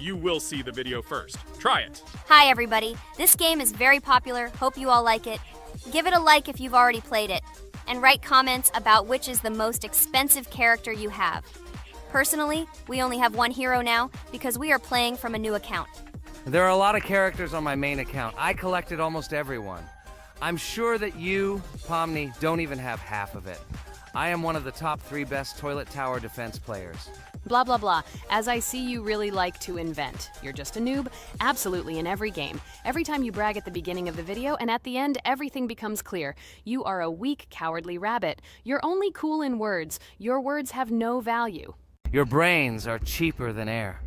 you will see the video first. Try it. Hi everybody, this game is very popular, hope you all like it. Give it a like if you've already played it, and write comments about which is the most expensive character you have. Personally, we only have one hero now because we are playing from a new account. There are a lot of characters on my main account. I collected almost everyone. I'm sure that you, Pomni, don't even have half of it. I am one of the top 3 best toilet tower defense players. Blah, blah, blah. As I see you really like to invent. You're just a noob? Absolutely, in every game. Every time you brag at the beginning of the video, and at the end, everything becomes clear. You are a weak, cowardly rabbit. You're only cool in words. Your words have no value. Your brains are cheaper than air.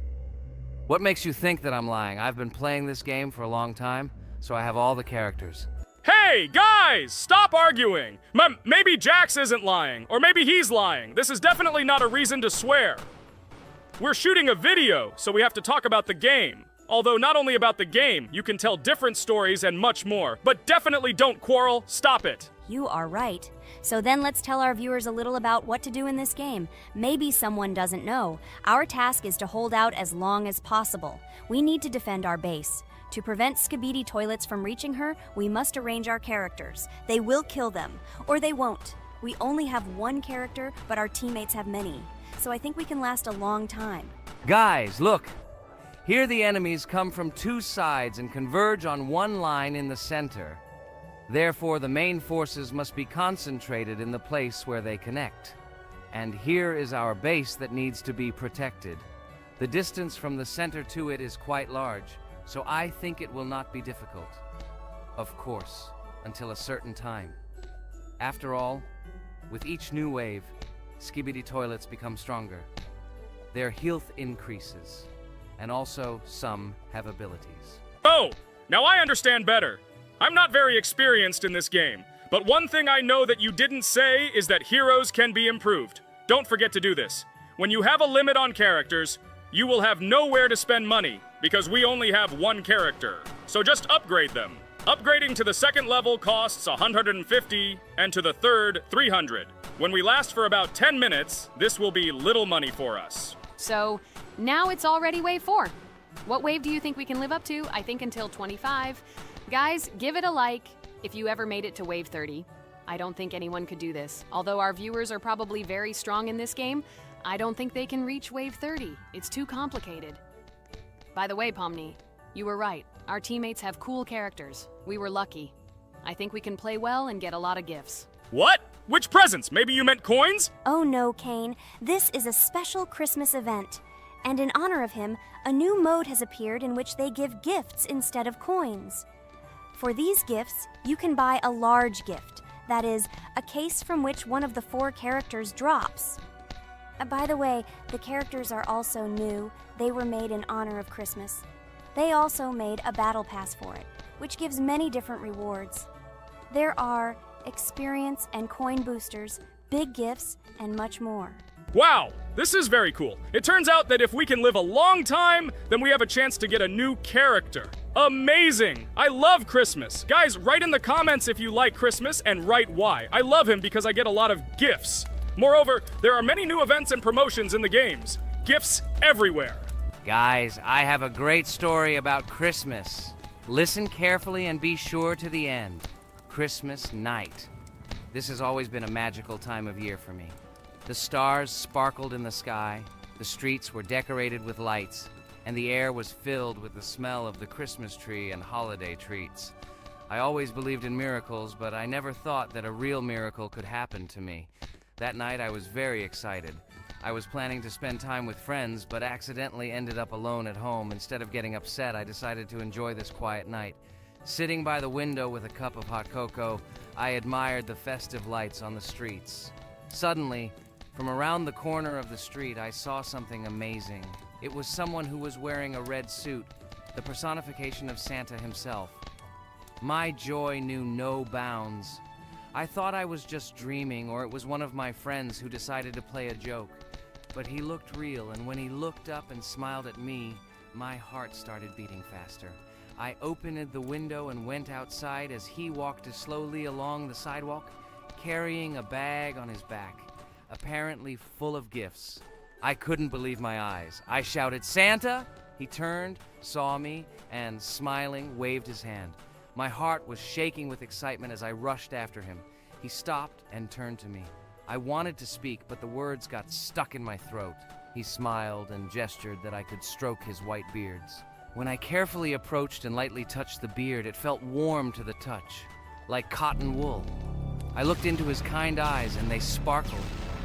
What makes you think that I'm lying? I've been playing this game for a long time, so I have all the characters. Hey, guys! Stop arguing! Maybe Jax isn't lying, or maybe he's lying. This is definitely not a reason to swear. We're shooting a video, so we have to talk about the game. Although not only about the game, you can tell different stories and much more. But definitely don't quarrel. Stop it. You are right. So then let's tell our viewers a little about what to do in this game. Maybe someone doesn't know. Our task is to hold out as long as possible. We need to defend our base. To prevent Skibidi Toilets from reaching her, we must arrange our characters. They will kill them, or they won't. We only have one character, but our teammates have many. So I think we can last a long time. Guys, look! Here the enemies come from 2 sides and converge on one line in the center. Therefore, the main forces must be concentrated in the place where they connect. And here is our base that needs to be protected. The distance from the center to it is quite large, so I think it will not be difficult. Of course, until a certain time. After all, with each new wave, Skibidi Toilets become stronger. Their health increases, and also some have abilities. Oh, now I understand better. I'm not very experienced in this game, but one thing I know that you didn't say is that heroes can be improved. Don't forget to do this. When you have a limit on characters, you will have nowhere to spend money, because we only have one character. So just upgrade them. Upgrading to the 2nd level costs 150, and to the 3rd, 300. When we last for about 10 minutes, this will be little money for us. So, now it's already wave 4. What wave do you think we can live up to? I think until 25. Guys, give it a like if you ever made it to wave 30. I don't think anyone could do this. Although our viewers are probably very strong in this game, I don't think they can reach wave 30. It's too complicated. By the way, Pomni, you were right. Our teammates have cool characters. We were lucky. I think we can play well and get a lot of gifts. What? Which presents? Maybe you meant coins? Oh no, Kane. This is a special Christmas event. And in honor of him, a new mode has appeared in which they give gifts instead of coins. For these gifts, you can buy a large gift. That is, a case from which one of the 4 characters drops. By the way, the characters are also new. They were made in honor of Christmas. They also made a battle pass for it, which gives many different rewards. There are experience and coin boosters, big gifts, and much more. Wow, this is very cool. It turns out that if we can live a long time, then we have a chance to get a new character. Amazing! I love Christmas. Guys, write in the comments if you like Christmas and write why. I love him because I get a lot of gifts. Moreover, there are many new events and promotions in the games. Gifts everywhere. Guys, I have a great story about Christmas. Listen carefully and be sure to the end. Christmas night. This has always been a magical time of year for me. The stars sparkled in the sky, the streets were decorated with lights, and the air was filled with the smell of the Christmas tree and holiday treats. I always believed in miracles, but I never thought that a real miracle could happen to me. That night I was very excited. I was planning to spend time with friends, but accidentally ended up alone at home. Instead of getting upset, I decided to enjoy this quiet night. Sitting by the window with a cup of hot cocoa, I admired the festive lights on the streets. Suddenly, from around the corner of the street, I saw something amazing. It was someone who was wearing a red suit, the personification of Santa himself. My joy knew no bounds. I thought I was just dreaming, or it was one of my friends who decided to play a joke. But he looked real, and when he looked up and smiled at me, my heart started beating faster. I opened the window and went outside as he walked slowly along the sidewalk, carrying a bag on his back, apparently full of gifts. I couldn't believe my eyes. I shouted, "Santa, He turned, saw me, and, smiling, waved his hand. My heart was shaking with excitement as I rushed after him. He stopped and turned to me. I wanted to speak, but the words got stuck in my throat. He smiled and gestured that I could stroke his white beards. When I carefully approached and lightly touched the beard, it felt warm to the touch, like cotton wool. I looked into his kind eyes, and they sparkled,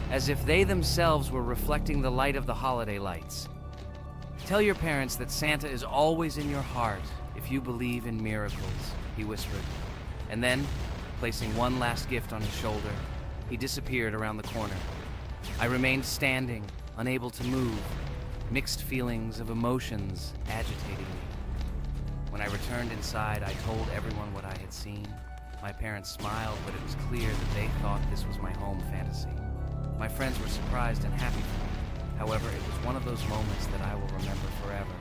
as if they themselves were reflecting the light of the holiday lights. Tell your parents that Santa is always in your heart if you believe in miracles, he whispered. And then, placing one last gift on his shoulder, he disappeared around the corner. I remained standing, unable to move, mixed feelings of emotions agitating me. When I returned inside, I told everyone what I had seen. My parents smiled, but it was clear that they thought this was my home fantasy. My friends were surprised and happy for me. However, it was one of those moments that I will remember forever.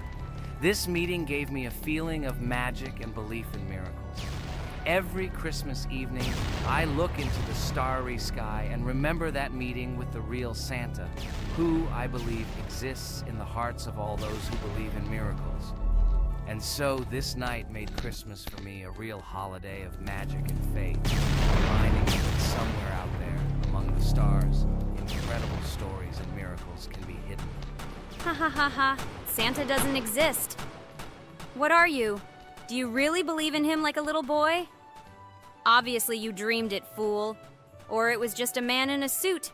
This meeting gave me a feeling of magic and belief in miracles. Every Christmas evening, I look into the starry sky and remember that meeting with the real Santa, who, I believe, exists in the hearts of all those who believe in miracles. And so this night made Christmas for me a real holiday of magic and faith, reminding me that somewhere out there, among the stars, incredible stories and miracles can be hidden. Ha ha ha ha. Santa doesn't exist. What are you? Do you really believe in him like a little boy? Obviously you dreamed it, fool. Or it was just a man in a suit.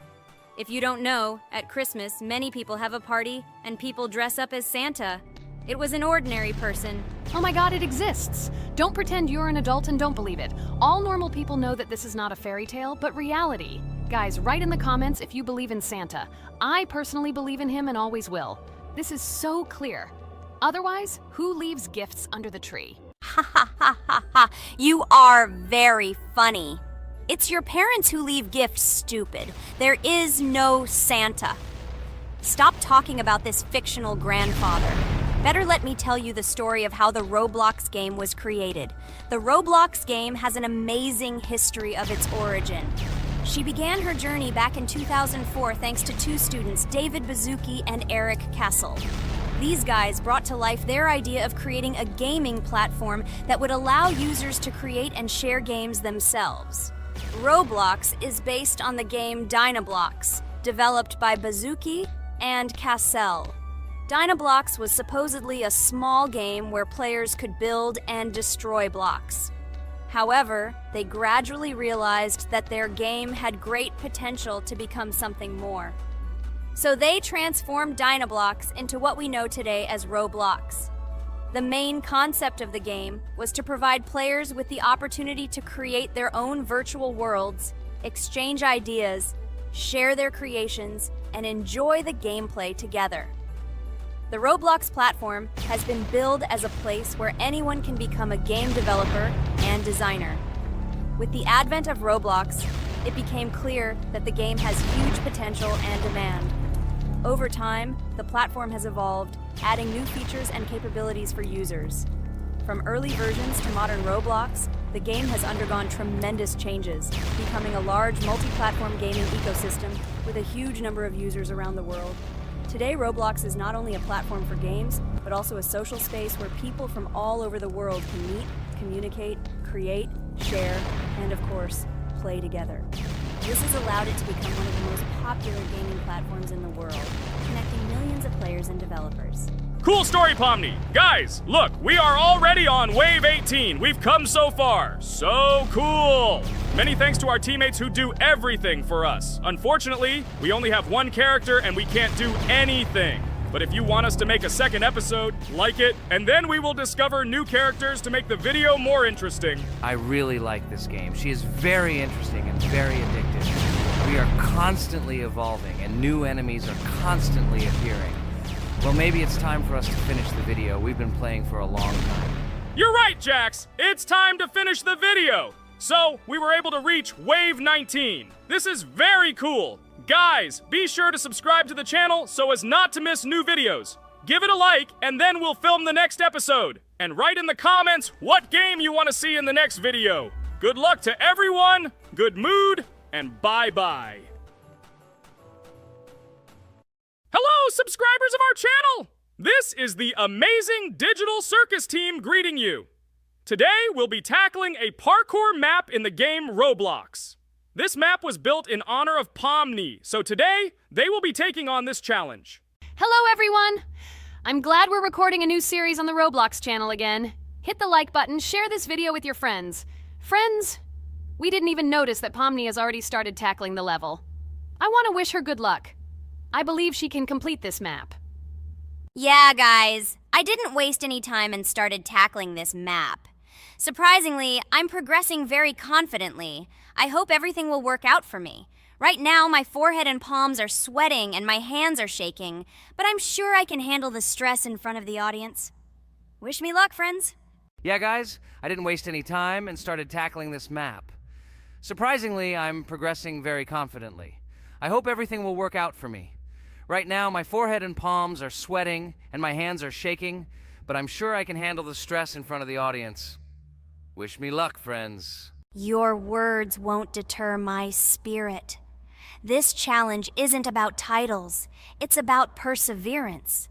If you don't know, at Christmas, many people have a party and people dress up as Santa. It was an ordinary person. Oh my god, it exists! Don't pretend you're an adult and don't believe it. All normal people know that this is not a fairy tale, but reality. Guys, write in the comments if you believe in Santa. I personally believe in him and always will. This is so clear. Otherwise, who leaves gifts under the tree? Ha ha ha ha ha. You are very funny. It's your parents who leave gifts, stupid. There is no Santa. Stop talking about this fictional grandfather. Better let me tell you the story of how the Roblox game was created. The Roblox game has an amazing history of its origin. She began her journey back in 2004 thanks to two students, David Bazuki and Eric Kessel. These guys brought to life their idea of creating a gaming platform that would allow users to create and share games themselves. Roblox is based on the game Dynablox, developed by Bazuki and Cassell. Dynablox was supposedly a small game where players could build and destroy blocks. However, they gradually realized that their game had great potential to become something more. So they transformed Dynablox into what we know today as Roblox. The main concept of the game was to provide players with the opportunity to create their own virtual worlds, exchange ideas, share their creations, and enjoy the gameplay together. The Roblox platform has been billed as a place where anyone can become a game developer and designer. With the advent of Roblox, it became clear that the game has huge potential and demand. Over time, the platform has evolved, adding new features and capabilities for users. From early versions to modern Roblox, the game has undergone tremendous changes, becoming a large multi-platform gaming ecosystem with a huge number of users around the world. Today, Roblox is not only a platform for games, but also a social space where people from all over the world can meet, communicate, create, share, and of course, play together. This has allowed it to become one of the most popular gaming platforms in the world, connecting millions of players and developers. Cool story, Pomni. Guys, look, we are already on Wave 18. We've come so far. So cool. Many thanks to our teammates who do everything for us. Unfortunately, we only have one character and we can't do anything. But if you want us to make a second episode, like it, and then we will discover new characters to make the video more interesting. I really like this game. She is very interesting and very addictive. We are constantly evolving and new enemies are constantly appearing. Well, maybe it's time for us to finish the video. We've been playing for a long time. You're right, Jax. It's time to finish the video. So, we were able to reach Wave 19. This is very cool. Guys, be sure to subscribe to the channel so as not to miss new videos. Give it a like, and then we'll film the next episode. And write in the comments what game you want to see in the next video. Good luck to everyone, good mood, and bye-bye. Hello, subscribers of our channel! This is the amazing digital circus team greeting you. Today, we'll be tackling a parkour map in the game Roblox. This map was built in honor of Pomni, so today, they will be taking on this challenge. Hello, everyone! I'm glad we're recording a new series on the Roblox channel again. Hit the like button, share this video with your friends. Friends, we didn't even notice that Pomni has already started tackling the level. I want to wish her good luck. I believe she can complete this map. Yeah, guys, I didn't waste any time and started tackling this map. Surprisingly, I'm progressing very confidently. I hope everything will work out for me. Right now, my forehead and palms are sweating and my hands are shaking, but I'm sure I can handle the stress in front of the audience. Wish me luck, friends. Yeah, guys, I didn't waste any time and started tackling this map. Surprisingly, I'm progressing very confidently. I hope everything will work out for me. Right now, my forehead and palms are sweating and my hands are shaking, but I'm sure I can handle the stress in front of the audience. Wish me luck, friends. Your words won't deter my spirit. This challenge isn't about titles, it's about perseverance.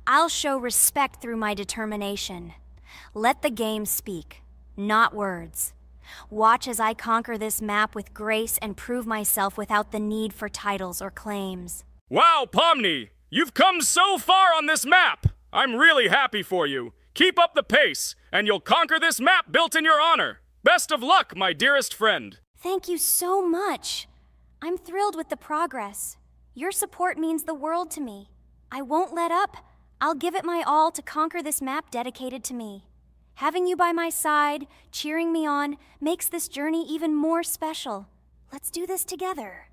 I'll show respect through my determination. Let the game speak, not words. Watch as I conquer this map with grace and prove myself without the need for titles or claims. Wow, Pomni! You've come so far on this map! I'm really happy for you. Keep up the pace, and you'll conquer this map built in your honor. Best of luck, my dearest friend. Thank you so much. I'm thrilled with the progress. Your support means the world to me. I won't let up. I'll give it my all to conquer this map dedicated to me. Having you by my side, cheering me on, makes this journey even more special. Let's do this together.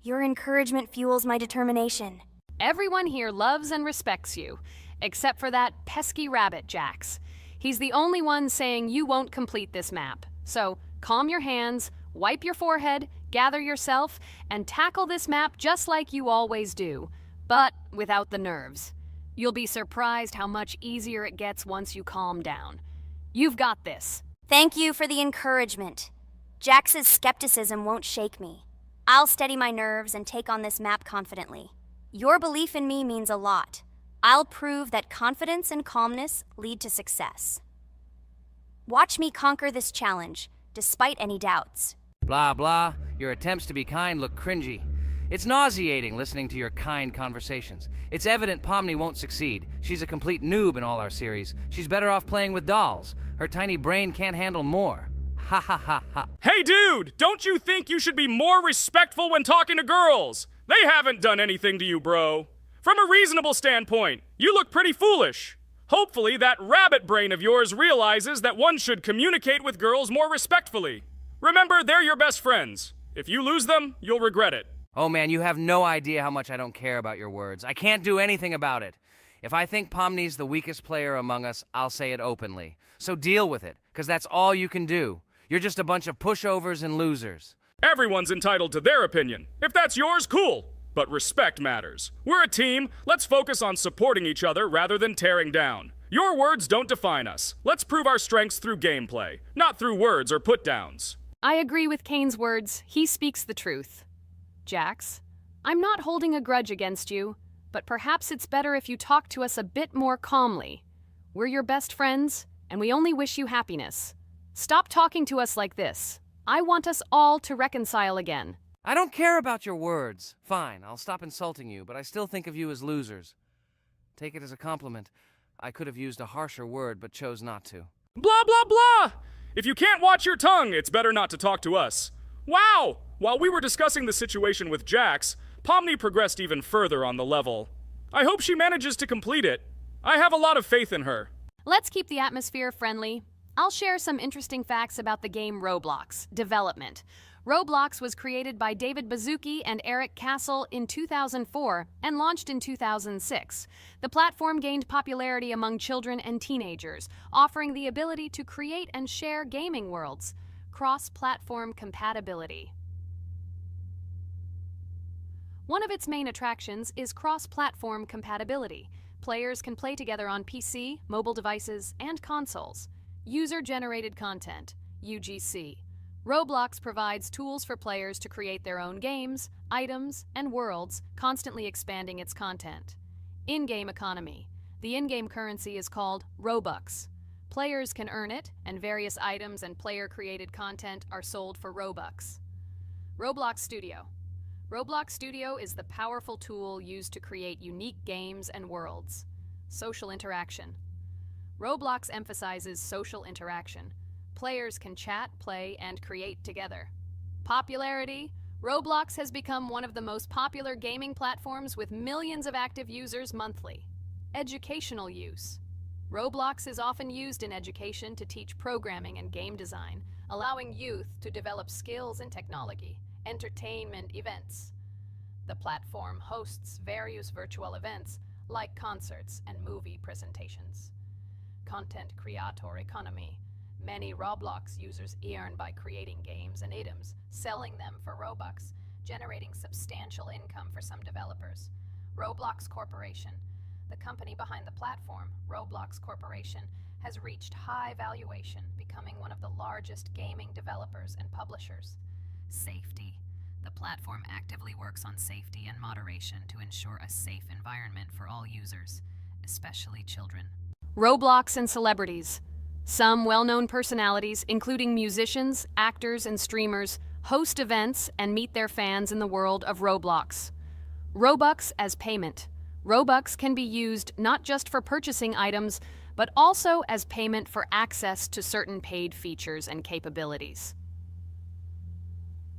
Your encouragement fuels my determination. Everyone here loves and respects you, except for that pesky rabbit, Jax. He's the only one saying you won't complete this map. So calm your hands, wipe your forehead, gather yourself, and tackle this map just like you always do, but without the nerves. You'll be surprised how much easier it gets once you calm down. You've got this. Thank you for the encouragement. Jax's skepticism won't shake me. I'll steady my nerves and take on this map confidently. Your belief in me means a lot. I'll prove that confidence and calmness lead to success. Watch me conquer this challenge, despite any doubts. Blah, blah. Your attempts to be kind look cringy. It's nauseating listening to your kind conversations. It's evident Pomni won't succeed. She's a complete noob in all our series. She's better off playing with dolls. Her tiny brain can't handle more. Ha ha ha ha. Hey, dude! Don't you think you should be more respectful when talking to girls? They haven't done anything to you, bro. From a reasonable standpoint, you look pretty foolish. Hopefully, that rabbit brain of yours realizes that one should communicate with girls more respectfully. Remember, they're your best friends. If you lose them, you'll regret it. Oh man, you have no idea how much I don't care about your words. I can't do anything about it. If I think Pomni's the weakest player among us, I'll say it openly. So deal with it, because that's all you can do. You're just a bunch of pushovers and losers. Everyone's entitled to their opinion. If that's yours, cool. But respect matters. We're a team. Let's focus on supporting each other rather than tearing down. Your words don't define us. Let's prove our strengths through gameplay, not through words or put-downs. I agree with Kane's words. He speaks the truth. Jax, I'm not holding a grudge against you, but perhaps it's better if you talk to us a bit more calmly. We're your best friends, and we only wish you happiness. Stop talking to us like this. I want us all to reconcile again. I don't care about your words. Fine, I'll stop insulting you, but I still think of you as losers. Take it as a compliment. I could have used a harsher word, but chose not to. Blah, blah, blah! If you can't watch your tongue, it's better not to talk to us. Wow! While we were discussing the situation with Jax, Pomni progressed even further on the level. I hope she manages to complete it. I have a lot of faith in her. Let's keep the atmosphere friendly. I'll share some interesting facts about the game Roblox development. Roblox was created by David Baszucki and Eric Castle in 2004 and launched in 2006. The platform gained popularity among children and teenagers, offering the ability to create and share gaming worlds. Cross-platform compatibility. One of its main attractions is cross-platform compatibility. Players can play together on PC, mobile devices, and consoles. User-generated content, UGC. Roblox provides tools for players to create their own games, items, and worlds, constantly expanding its content. In-game economy. The in-game currency is called Robux. Players can earn it, and various items and player-created content are sold for Robux. Roblox Studio. Roblox Studio is the powerful tool used to create unique games and worlds. Social interaction. Roblox emphasizes social interaction. Players can chat, play, and create together. Popularity. Roblox has become one of the most popular gaming platforms with millions of active users monthly. Educational use. Roblox is often used in education to teach programming and game design, allowing youth to develop skills in technology. Entertainment events. The platform hosts various virtual events like concerts and movie presentations. Content creator economy. Many Roblox users earn by creating games and items, selling them for Robux, generating substantial income for some developers. Roblox Corporation. The company behind the platform, Roblox Corporation, has reached high valuation, becoming one of the largest gaming developers and publishers. Safety. The platform actively works on safety and moderation to ensure a safe environment for all users, especially children. Roblox and celebrities. Some well-known personalities, including musicians, actors, and streamers, host events and meet their fans in the world of Roblox. Robux as payment. Robux can be used not just for purchasing items, but also as payment for access to certain paid features and capabilities.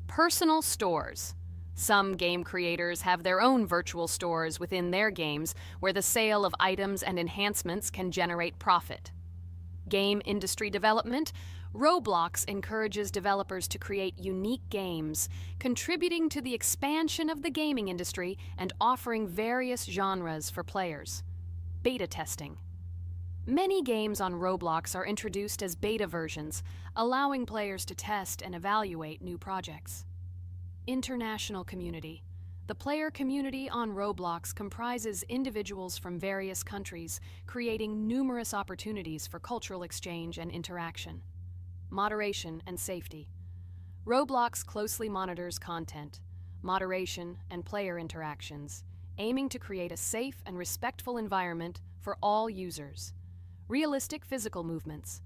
Personal stores. Some game creators have their own virtual stores within their games where the sale of items and enhancements can generate profit. Game industry development. Roblox encourages developers to create unique games, contributing to the expansion of the gaming industry and offering various genres for players. Beta testing. Many games on Roblox are introduced as beta versions, allowing players to test and evaluate new projects. International community. The player community on Roblox comprises individuals from various countries, creating numerous opportunities for cultural exchange and interaction. Moderation and safety. Roblox closely monitors content, moderation, and player interactions, aiming to create a safe and respectful environment for all users. Realistic physical movements.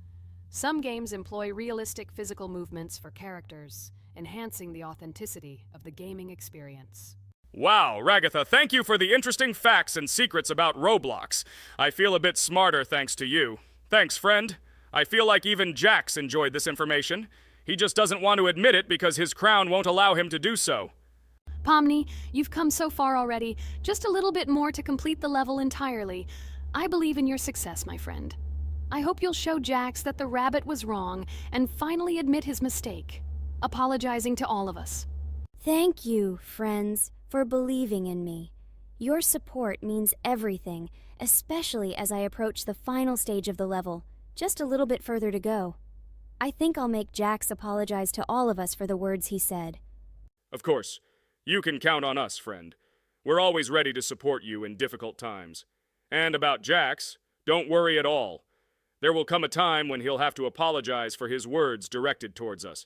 Some games employ realistic physical movements for characters, enhancing the authenticity of the gaming experience. Wow, Ragatha, thank you for the interesting facts and secrets about Roblox. I feel a bit smarter thanks to you. Thanks, friend. I feel like even Jax enjoyed this information. He just doesn't want to admit it because his crown won't allow him to do so. Pomni, you've come so far already. Just a little bit more to complete the level entirely. I believe in your success, my friend. I hope you'll show Jax that the rabbit was wrong and finally admit his mistake, apologizing to all of us. Thank you, friends, for believing in me. Your support means everything, especially as I approach the final stage of the level, just a little bit further to go. I think I'll make Jax apologize to all of us for the words he said. Of course. You can count on us, friend. We're always ready to support you in difficult times. And about Jax, don't worry at all. There will come a time when he'll have to apologize for his words directed towards us.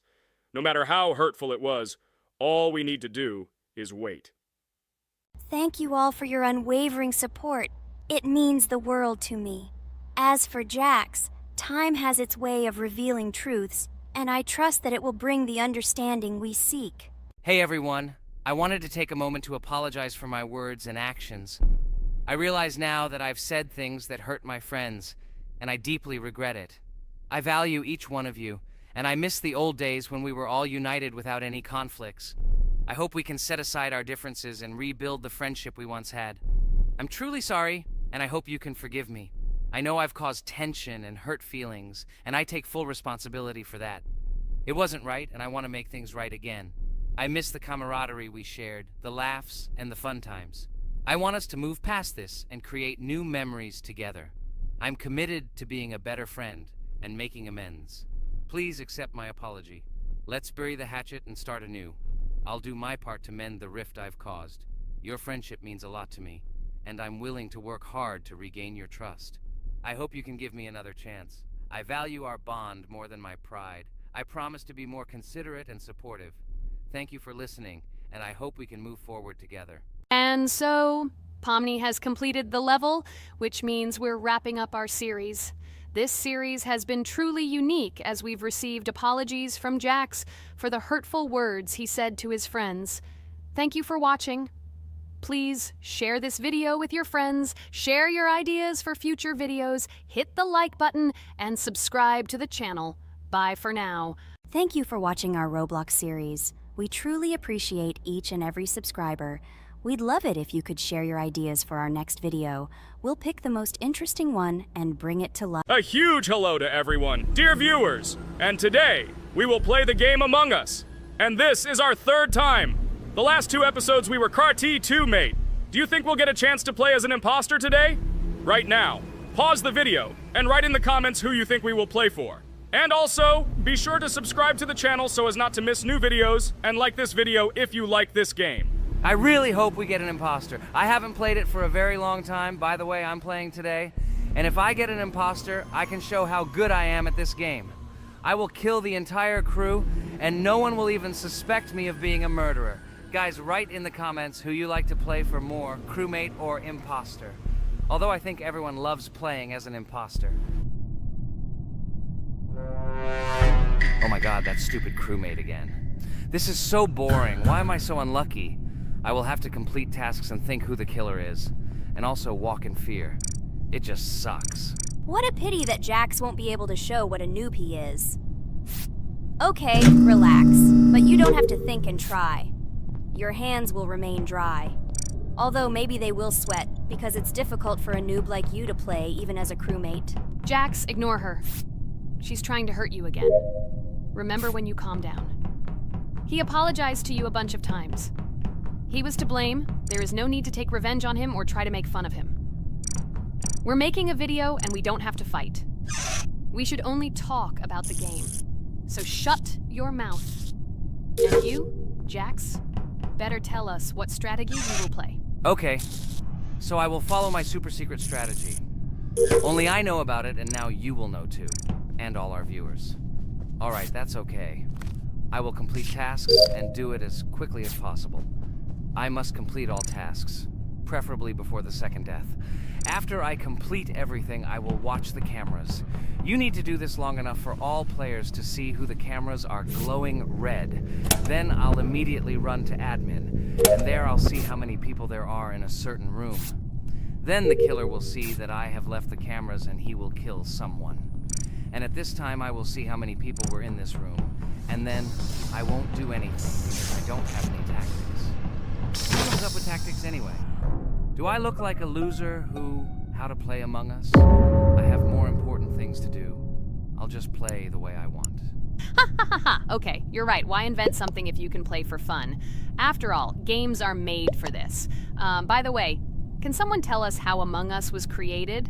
No matter how hurtful it was, all we need to do is wait. Thank you all for your unwavering support. It means the world to me. As for Jax, time has its way of revealing truths, and I trust that it will bring the understanding we seek. Hey everyone, I wanted to take a moment to apologize for my words and actions. I realize now that I've said things that hurt my friends, and I deeply regret it. I value each one of you, and I miss the old days when we were all united without any conflicts. I hope we can set aside our differences and rebuild the friendship we once had. I'm truly sorry, and I hope you can forgive me. I know I've caused tension and hurt feelings, and I take full responsibility for that. It wasn't right, and I want to make things right again. I miss the camaraderie we shared, the laughs, and the fun times. I want us to move past this and create new memories together. I'm committed to being a better friend and making amends. Please accept my apology. Let's bury the hatchet and start anew. I'll do my part to mend the rift I've caused. Your friendship means a lot to me, and I'm willing to work hard to regain your trust. I hope you can give me another chance. I value our bond more than my pride. I promise to be more considerate and supportive. Thank you for listening, and I hope we can move forward together. And so, Pomni has completed the level, which means we're wrapping up our series. This series has been truly unique as we've received apologies from Jax for the hurtful words he said to his friends. Thank you for watching. Please share this video with your friends, share your ideas for future videos, hit the like button, and subscribe to the channel. Bye for now. Thank you for watching our Roblox series. We truly appreciate each and every subscriber. We'd love it if you could share your ideas for our next video. We'll pick the most interesting one and bring it to life. A huge hello to everyone, dear viewers. And today, we will play the game Among Us. And this is our third time. The last 2 episodes we were Carti 2 mate. Do you think we'll get a chance to play as an imposter today? Right now, pause the video and write in the comments who you think we will play for. And also, be sure to subscribe to the channel so as not to miss new videos, and like this video if you like this game. I really hope we get an imposter. I haven't played it for a very long time. By the way, I'm playing today. And if I get an imposter, I can show how good I am at this game. I will kill the entire crew, and no one will even suspect me of being a murderer. Guys, write in the comments who you like to play for more, crewmate or imposter. Although I think everyone loves playing as an imposter. Oh my god, that stupid crewmate again. This is so boring. Why am I so unlucky? I will have to complete tasks and think who the killer is. And also walk in fear. It just sucks. What a pity that Jax won't be able to show what a noob he is. Okay, relax. But you don't have to think and try. Your hands will remain dry. Although maybe they will sweat, because it's difficult for a noob like you to play even as a crewmate. Jax, ignore her. She's trying to hurt you again. Remember when you calm down. He apologized to you a bunch of times. He was to blame. There is no need to take revenge on him or try to make fun of him. We're making a video and we don't have to fight. We should only talk about the game. So shut your mouth. And you, Jax, better tell us what strategy you will play. Okay, so I will follow my super secret strategy. Only I know about it, and now you will know too. And all our viewers. Alright, that's okay. I will complete tasks and do it as quickly as possible. I must complete all tasks, preferably before the second death. After I complete everything, I will watch the cameras. You need to do this long enough for all players to see who the cameras are glowing red. Then I'll immediately run to admin, and there I'll see how many people there are in a certain room. Then the killer will see that I have left the cameras and he will kill someone. And at this time I will see how many people were in this room. And then I won't do anything because I don't have any tactics. Who comes up with tactics anyway? Do I look like a loser how to play Among Us? I have more important things to do. I'll just play the way I want. Ha ha ha ha! Okay, you're right. Why invent something if you can play for fun? After all, games are made for this. By the way, can someone tell us how Among Us was created?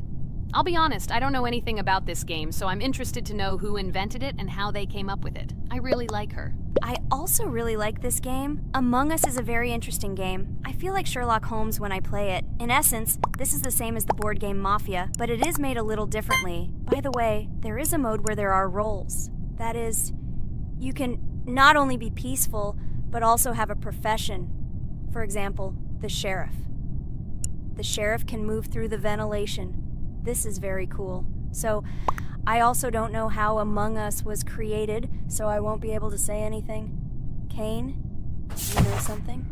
I'll be honest, I don't know anything about this game, so I'm interested to know who invented it and how they came up with it. I really like her. I also really like this game. Among Us is a very interesting game. I feel like Sherlock Holmes when I play it. In essence, this is the same as the board game Mafia, but it is made a little differently. By the way, there is a mode where there are roles. That is, you can not only be peaceful, but also have a profession. For example, the sheriff. The sheriff can move through the ventilation. This is very cool. So, I also don't know how Among Us was created, so I won't be able to say anything. Kane, you know something?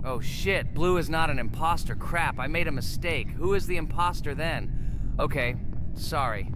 Oh shit, Blue is not an imposter. Crap, I made a mistake. Who is the imposter then? Okay, sorry.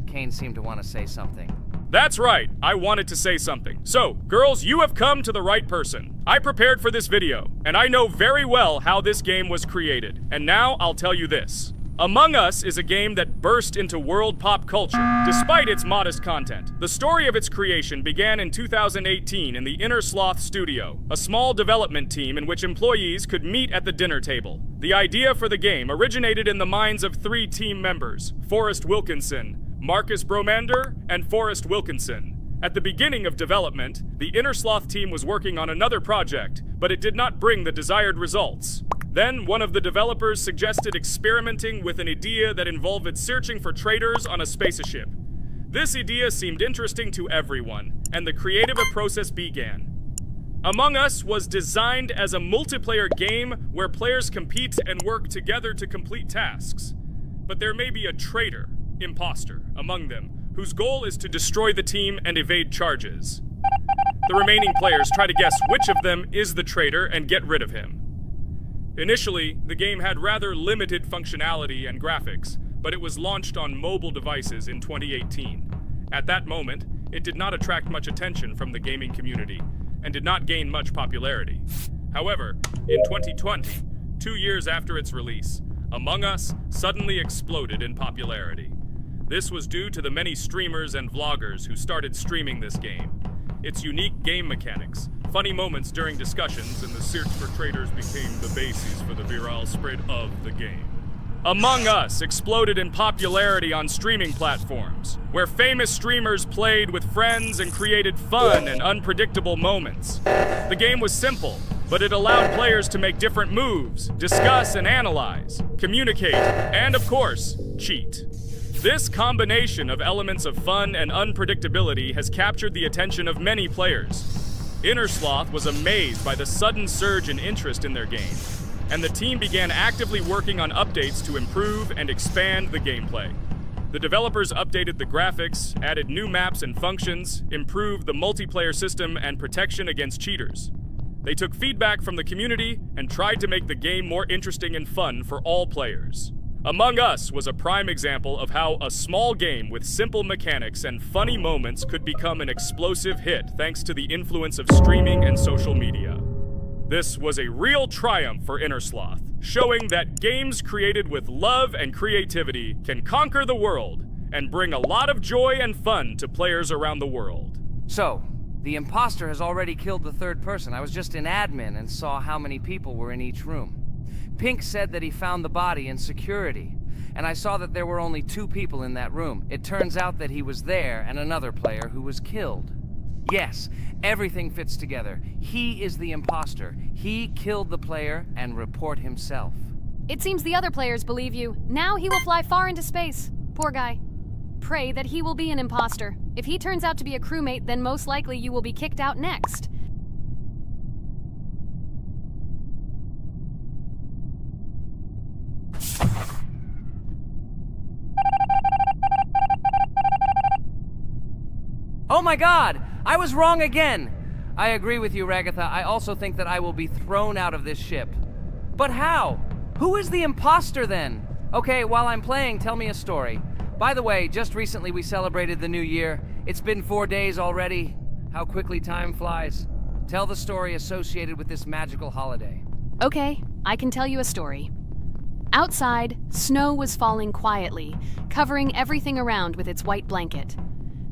Kane seemed to want to say something. That's right, I wanted to say something. So, girls, you have come to the right person. I prepared for this video, and I know very well how this game was created. And now I'll tell you this. Among Us is a game that burst into world pop culture, despite its modest content. The story of its creation began in 2018 in the Inner Sloth Studio, a small development team in which employees could meet at the dinner table. The idea for the game originated in the minds of 3 team members, Forrest Wilkinson, Marcus Bromander, and Forrest Wilkinson. At the beginning of development, the Inner Sloth team was working on another project, but it did not bring the desired results. Then, one of the developers suggested experimenting with an idea that involved searching for traitors on a spaceship. This idea seemed interesting to everyone, and the creative process began. Among Us was designed as a multiplayer game where players compete and work together to complete tasks. But there may be a traitor, imposter, among them, whose goal is to destroy the team and evade charges. The remaining players try to guess which of them is the traitor and get rid of him. Initially, the game had rather limited functionality and graphics, but it was launched on mobile devices in 2018. At that moment, it did not attract much attention from the gaming community and did not gain much popularity. However, in 2020, 2 years after its release, Among Us suddenly exploded in popularity. This was due to the many streamers and vloggers who started streaming this game. Its unique game mechanics, funny moments during discussions, and the search for traitors became the basis for the viral spread of the game. Among Us exploded in popularity on streaming platforms, where famous streamers played with friends and created fun and unpredictable moments. The game was simple, but it allowed players to make different moves, discuss and analyze, communicate, and of course, cheat. This combination of elements of fun and unpredictability has captured the attention of many players. Innersloth was amazed by the sudden surge in interest in their game, and the team began actively working on updates to improve and expand the gameplay. The developers updated the graphics, added new maps and functions, improved the multiplayer system and protection against cheaters. They took feedback from the community and tried to make the game more interesting and fun for all players. Among Us was a prime example of how a small game with simple mechanics and funny moments could become an explosive hit thanks to the influence of streaming and social media. This was a real triumph for Innersloth, showing that games created with love and creativity can conquer the world and bring a lot of joy and fun to players around the world. So, the imposter has already killed the third person. I was just in admin and saw how many people were in each room. Pink said that he found the body in security, and I saw that there were only 2 people in that room. It turns out that he was there and another player who was killed. Yes, everything fits together. He is the imposter. He killed the player and report himself. It seems the other players believe you. Now he will fly far into space. Poor guy. Pray that he will be an imposter. If he turns out to be a crewmate, then most likely you will be kicked out next. Oh my god! I was wrong again! I agree with you, Ragatha. I also think that I will be thrown out of this ship. But how? Who is the imposter then? Okay, while I'm playing, tell me a story. By the way, just recently we celebrated the new year. It's been 4 days already. How quickly time flies. Tell the story associated with this magical holiday. Okay, I can tell you a story. Outside, snow was falling quietly, covering everything around with its white blanket.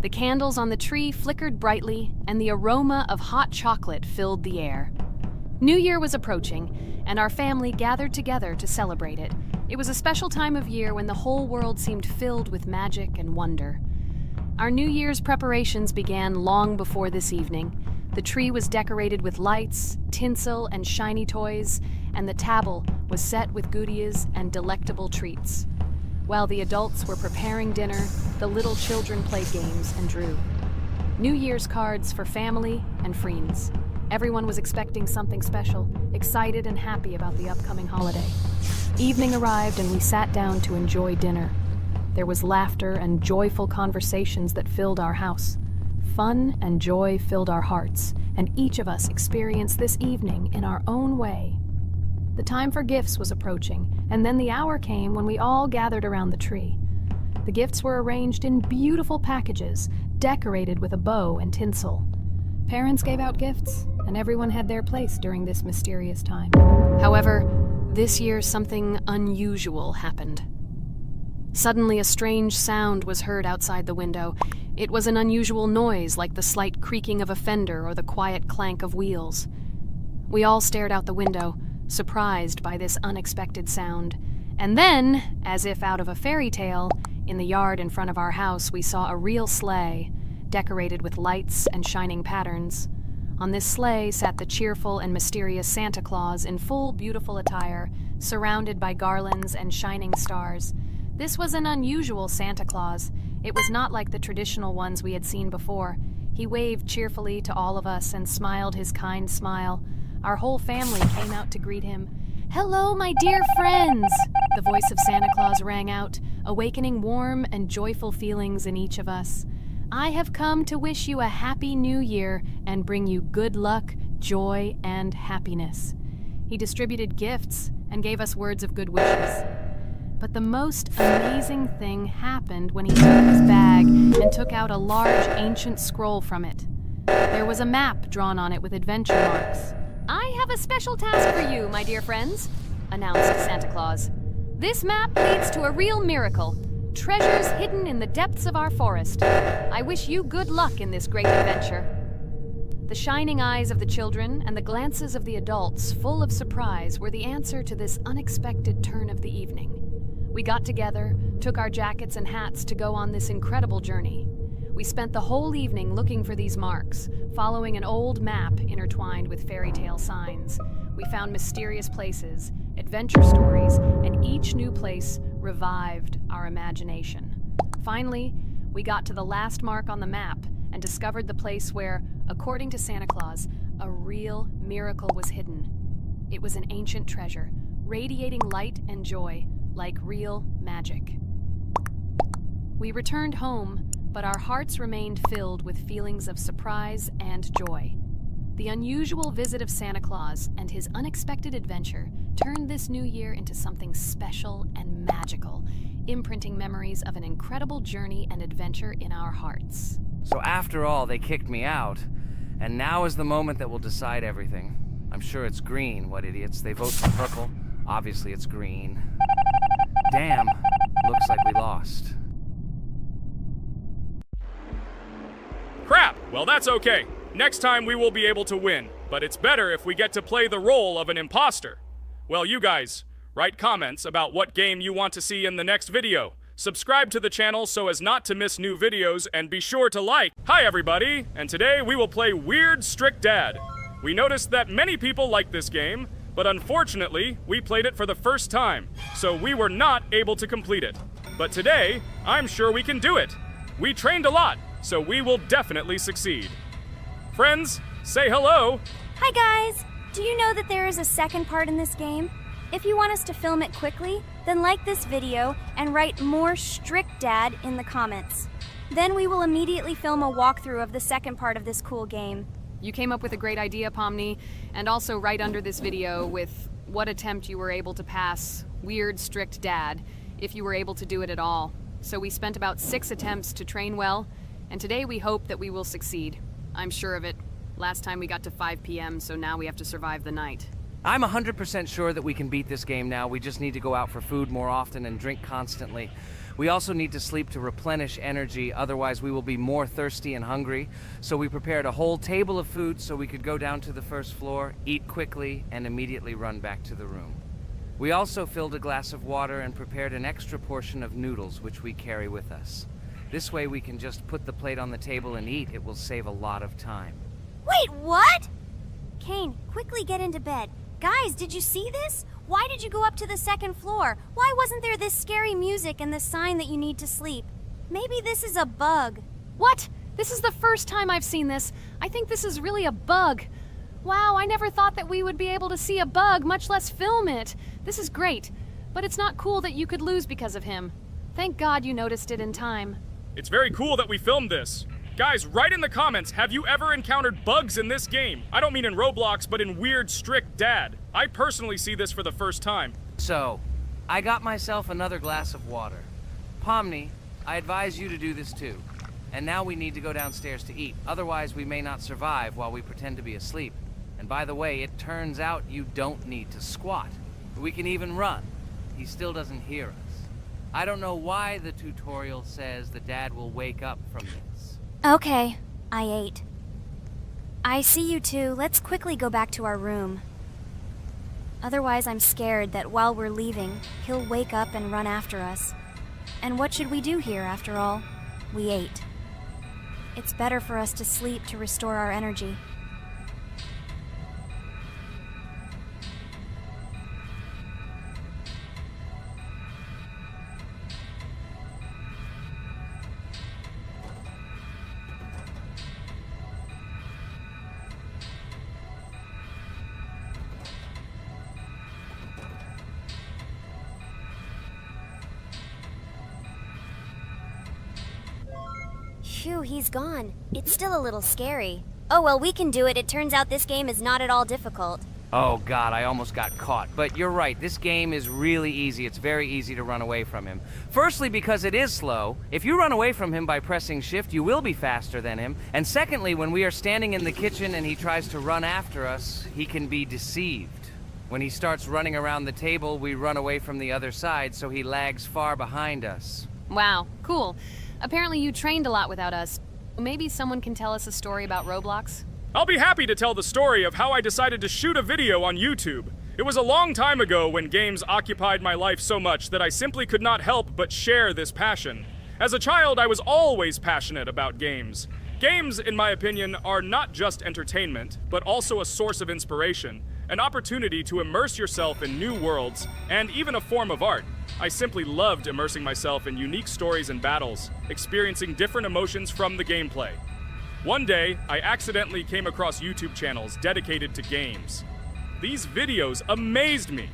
The candles on the tree flickered brightly, and the aroma of hot chocolate filled the air. New Year was approaching, and our family gathered together to celebrate it. It was a special time of year when the whole world seemed filled with magic and wonder. Our New Year's preparations began long before this evening. The tree was decorated with lights, tinsel, and shiny toys, and the table was set with goodies and delectable treats. While the adults were preparing dinner, the little children played games and drew. New Year's cards for family and friends. Everyone was expecting something special, excited and happy about the upcoming holiday. Evening arrived and we sat down to enjoy dinner. There was laughter and joyful conversations that filled our house. Fun and joy filled our hearts, and each of us experienced this evening in our own way. The time for gifts was approaching, and then the hour came when we all gathered around the tree. The gifts were arranged in beautiful packages, decorated with a bow and tinsel. Parents gave out gifts, and everyone had their place during this mysterious time. However, this year something unusual happened. Suddenly a strange sound was heard outside the window. It was an unusual noise, like the slight creaking of a fender or the quiet clank of wheels. We all stared out the window, surprised by this unexpected sound. And then, as if out of a fairy tale, in the yard in front of our house we saw a real sleigh, decorated with lights and shining patterns. On this sleigh sat the cheerful and mysterious Santa Claus in full beautiful attire, surrounded by garlands and shining stars. This was an unusual Santa Claus. It was not like the traditional ones we had seen before. He waved cheerfully to all of us and smiled his kind smile. Our whole family came out to greet him. "Hello, my dear friends!" The voice of Santa Claus rang out, awakening warm and joyful feelings in each of us. "I have come to wish you a happy new year and bring you good luck, joy, and happiness." He distributed gifts and gave us words of good wishes. But the most amazing thing happened when he took his bag and took out a large ancient scroll from it. There was a map drawn on it with adventure marks. "I have a special task for you, my dear friends," announced Santa Claus. "This map leads to a real miracle. Treasures hidden in the depths of our forest. I wish you good luck in this great adventure." The shining eyes of the children and the glances of the adults, full of surprise, were the answer to this unexpected turn of the evening. We got together, took our jackets and hats to go on this incredible journey. We spent the whole evening looking for these marks, following an old map intertwined with fairy tale signs. We found mysterious places, adventure stories, and each new place revived our imagination. Finally, we got to the last mark on the map and discovered the place where, according to Santa Claus, a real miracle was hidden. It was an ancient treasure, radiating light and joy, like real magic. We returned home, but our hearts remained filled with feelings of surprise and joy. The unusual visit of Santa Claus and his unexpected adventure turned this new year into something special and magical, imprinting memories of an incredible journey and adventure in our hearts. So after all, they kicked me out, and now is the moment that will decide everything. I'm sure it's green, what idiots. They vote for purple. Obviously it's green. Damn, looks like we lost. Crap! Well, that's okay. Next time we will be able to win, but it's better if we get to play the role of an imposter. Well, you guys, write comments about what game you want to see in the next video. Subscribe to the channel so as not to miss new videos, and be sure to like. Hi everybody, and today we will play Weird Strict Dad. We noticed that many people like this game, but unfortunately, we played it for the first time, so we were not able to complete it. But today, I'm sure we can do it. We trained a lot, so we will definitely succeed. Friends, say hello. Hi guys! Do you know that there is a second part in this game? If you want us to film it quickly, then like this video and write "more strict dad" in the comments. Then we will immediately film a walkthrough of the second part of this cool game. You came up with a great idea, Pomni, and also right under this video with what attempt you were able to pass Weird Strict Dad, if you were able to do it at all. So we spent about 6 attempts to train well, and today we hope that we will succeed. I'm sure of it. Last time we got to 5 p.m., so now we have to survive the night. I'm 100% sure that we can beat this game now. We just need to go out for food more often and drink constantly. We also need to sleep to replenish energy, otherwise we will be more thirsty and hungry. So we prepared a whole table of food so we could go down to the first floor, eat quickly, and immediately run back to the room. We also filled a glass of water and prepared an extra portion of noodles, which we carry with us. This way we can just put the plate on the table and eat. It will save a lot of time. Wait, what? Kane, quickly get into bed. Guys, did you see this? Why did you go up to the second floor? Why wasn't there this scary music and the sign that you need to sleep? Maybe this is a bug. What? This is the first time I've seen this. I think this is really a bug. Wow, I never thought that we would be able to see a bug, much less film it. This is great, but it's not cool that you could lose because of him. Thank God you noticed it in time. It's very cool that we filmed this. Guys, write in the comments, have you ever encountered bugs in this game? I don't mean in Roblox, but in Weird Strict Dad. I personally see this for the first time. So, I got myself another glass of water. Pomni, I advise you to do this too. And now we need to go downstairs to eat. Otherwise, we may not survive while we pretend to be asleep. And by the way, it turns out you don't need to squat. We can even run. He still doesn't hear us. I don't know why the tutorial says the dad will wake up from this. Okay, I ate. I see you two. Let's quickly go back to our room. Otherwise, I'm scared that while we're leaving, he'll wake up and run after us. And what should we do here, after all? We ate. It's better for us to sleep to restore our energy. Phew, he's gone. It's still a little scary. Oh, well, we can do it. It turns out this game is not at all difficult. Oh god, I almost got caught. But you're right, this game is really easy. It's very easy to run away from him. Firstly, because it is slow. If you run away from him by pressing shift, you will be faster than him. And secondly, when we are standing in the kitchen and he tries to run after us, he can be deceived. When he starts running around the table, we run away from the other side, so he lags far behind us. Wow, cool. Apparently you trained a lot without us. Maybe someone can tell us a story about Roblox? I'll be happy to tell the story of how I decided to shoot a video on YouTube. It was a long time ago when games occupied my life so much that I simply could not help but share this passion. As a child, I was always passionate about games. Games, in my opinion, are not just entertainment, but also a source of inspiration, an opportunity to immerse yourself in new worlds, and even a form of art. I simply loved immersing myself in unique stories and battles, experiencing different emotions from the gameplay. One day, I accidentally came across YouTube channels dedicated to games. These videos amazed me.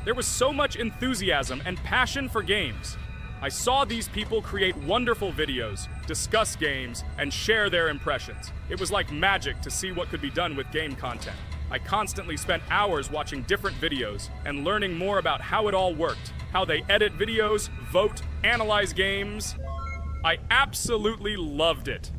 There was so much enthusiasm and passion for games. I saw these people create wonderful videos, discuss games, and share their impressions. It was like magic to see what could be done with game content. I constantly spent hours watching different videos and learning more about how it all worked, how they edit videos, vote, analyze games. I absolutely loved it.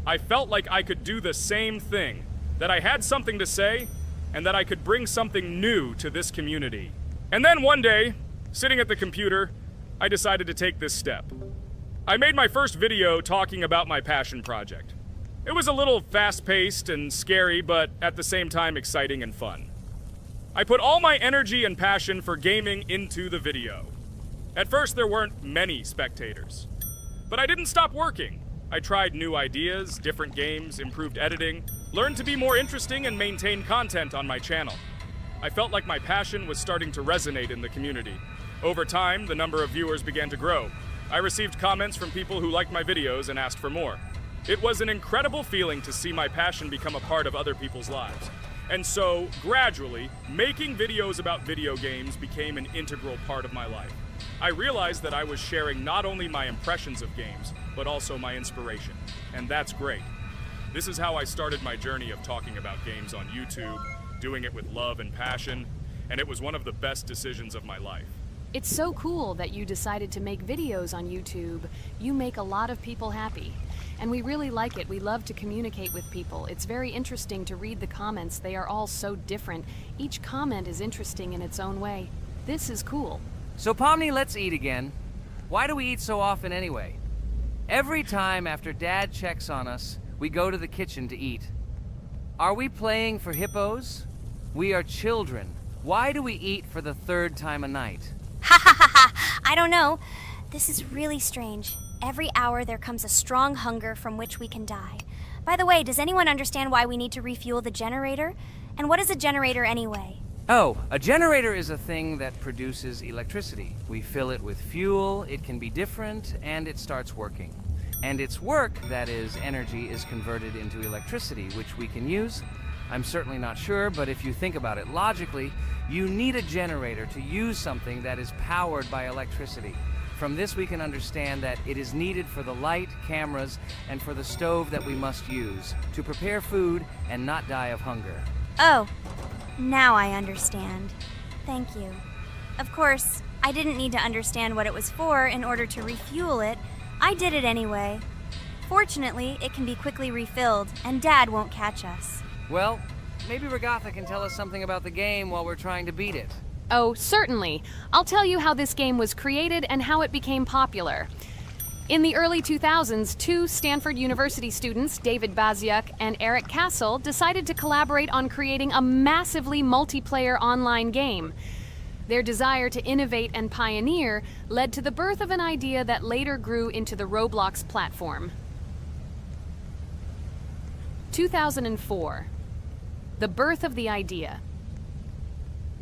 I felt like I could do the same thing, that I had something to say, and that I could bring something new to this community. And then one day, sitting at the computer, I decided to take this step. I made my first video talking about my passion project. It was a little fast-paced and scary, but at the same time exciting and fun. I put all my energy and passion for gaming into the video. At first, there weren't many spectators, but I didn't stop working. I tried new ideas, different games, improved editing, learned to be more interesting, and maintain content on my channel. I felt like my passion was starting to resonate in the community. Over time, the number of viewers began to grow. I received comments from people who liked my videos and asked for more. It was an incredible feeling to see my passion become a part of other people's lives. And so, gradually, making videos about video games became an integral part of my life. I realized that I was sharing not only my impressions of games, but also my inspiration. And that's great. This is how I started my journey of talking about games on YouTube, doing it with love and passion, and it was one of the best decisions of my life. It's so cool that you decided to make videos on YouTube. You make a lot of people happy. And we really like it. We love to communicate with people. It's very interesting to read the comments. They are all so different. Each comment is interesting in its own way. This is cool. So Pomni, let's eat again. Why do we eat so often anyway? Every time after Dad checks on us, we go to the kitchen to eat. Are we playing for hippos? We are children. Why do we eat for the third time a night? Ha ha ha ha! I don't know. This is really strange. Every hour there comes a strong hunger from which we can die. By the way, does anyone understand why we need to refuel the generator? And what is a generator anyway? Oh, a generator is a thing that produces electricity. We fill it with fuel, it can be different, and it starts working. And its work, that is, energy, is converted into electricity, which we can use. I'm certainly not sure, but if you think about it logically, you need a generator to use something that is powered by electricity. From this we can understand that it is needed for the light, cameras, and for the stove that we must use to prepare food and not die of hunger. Oh, now I understand. Thank you. Of course, I didn't need to understand what it was for in order to refuel it. I did it anyway. Fortunately, it can be quickly refilled, and Dad won't catch us. Well, maybe Regatha can tell us something about the game while we're trying to beat it. Oh, certainly. I'll tell you how this game was created and how it became popular. In the early 2000s, two Stanford University students, David Baziuk and Eric Castle, decided to collaborate on creating a massively multiplayer online game. Their desire to innovate and pioneer led to the birth of an idea that later grew into the Roblox platform. 2004. The birth of the idea.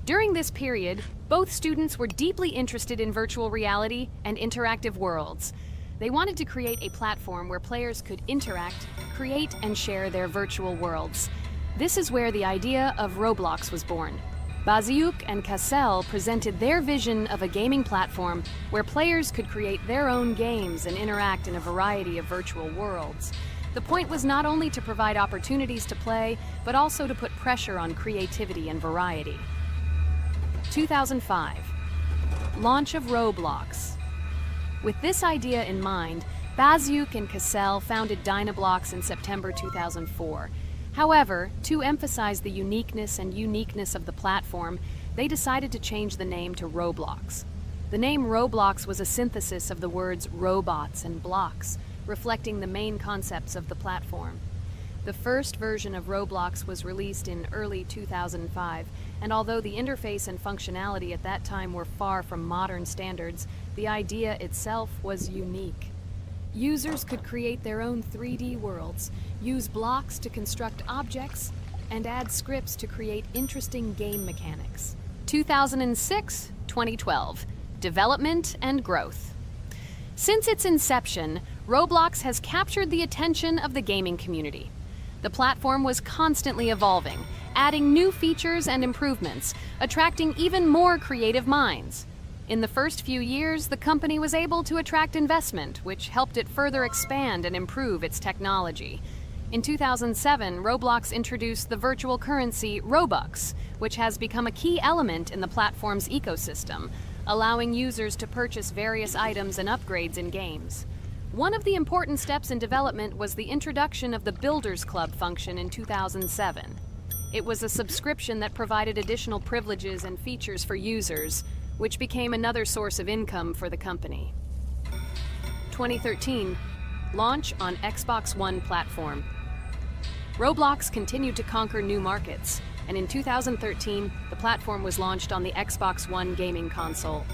During this period, both students were deeply interested in virtual reality and interactive worlds. They wanted to create a platform where players could interact, create, and share their virtual worlds. This is where the idea of Roblox was born. Baziuk and Cassell presented their vision of a gaming platform where players could create their own games and interact in a variety of virtual worlds. The point was not only to provide opportunities to play, but also to put pressure on creativity and variety. 2005. Launch of Roblox. With this idea in mind, Baziuk and Cassell founded Dynablocks in September 2004. However, to emphasize the uniqueness of the platform, they decided to change the name to Roblox. The name Roblox was a synthesis of the words robots and blocks, reflecting the main concepts of the platform. The first version of Roblox was released in early 2005, and although the interface and functionality at that time were far from modern standards, the idea itself was unique. Users could create their own 3D worlds, use blocks to construct objects, and add scripts to create interesting game mechanics. 2006-2012. Development and growth. Since its inception, Roblox has captured the attention of the gaming community. The platform was constantly evolving, adding new features and improvements, attracting even more creative minds. In the first few years, the company was able to attract investment, which helped it further expand and improve its technology. In 2007, Roblox introduced the virtual currency Robux, which has become a key element in the platform's ecosystem, allowing users to purchase various items and upgrades in games. One of the important steps in development was the introduction of the Builders Club function in 2007. It was a subscription that provided additional privileges and features for users, which became another source of income for the company. 2013, launch on Xbox One platform. Roblox continued to conquer new markets, and in 2013, the platform was launched on the Xbox One gaming console.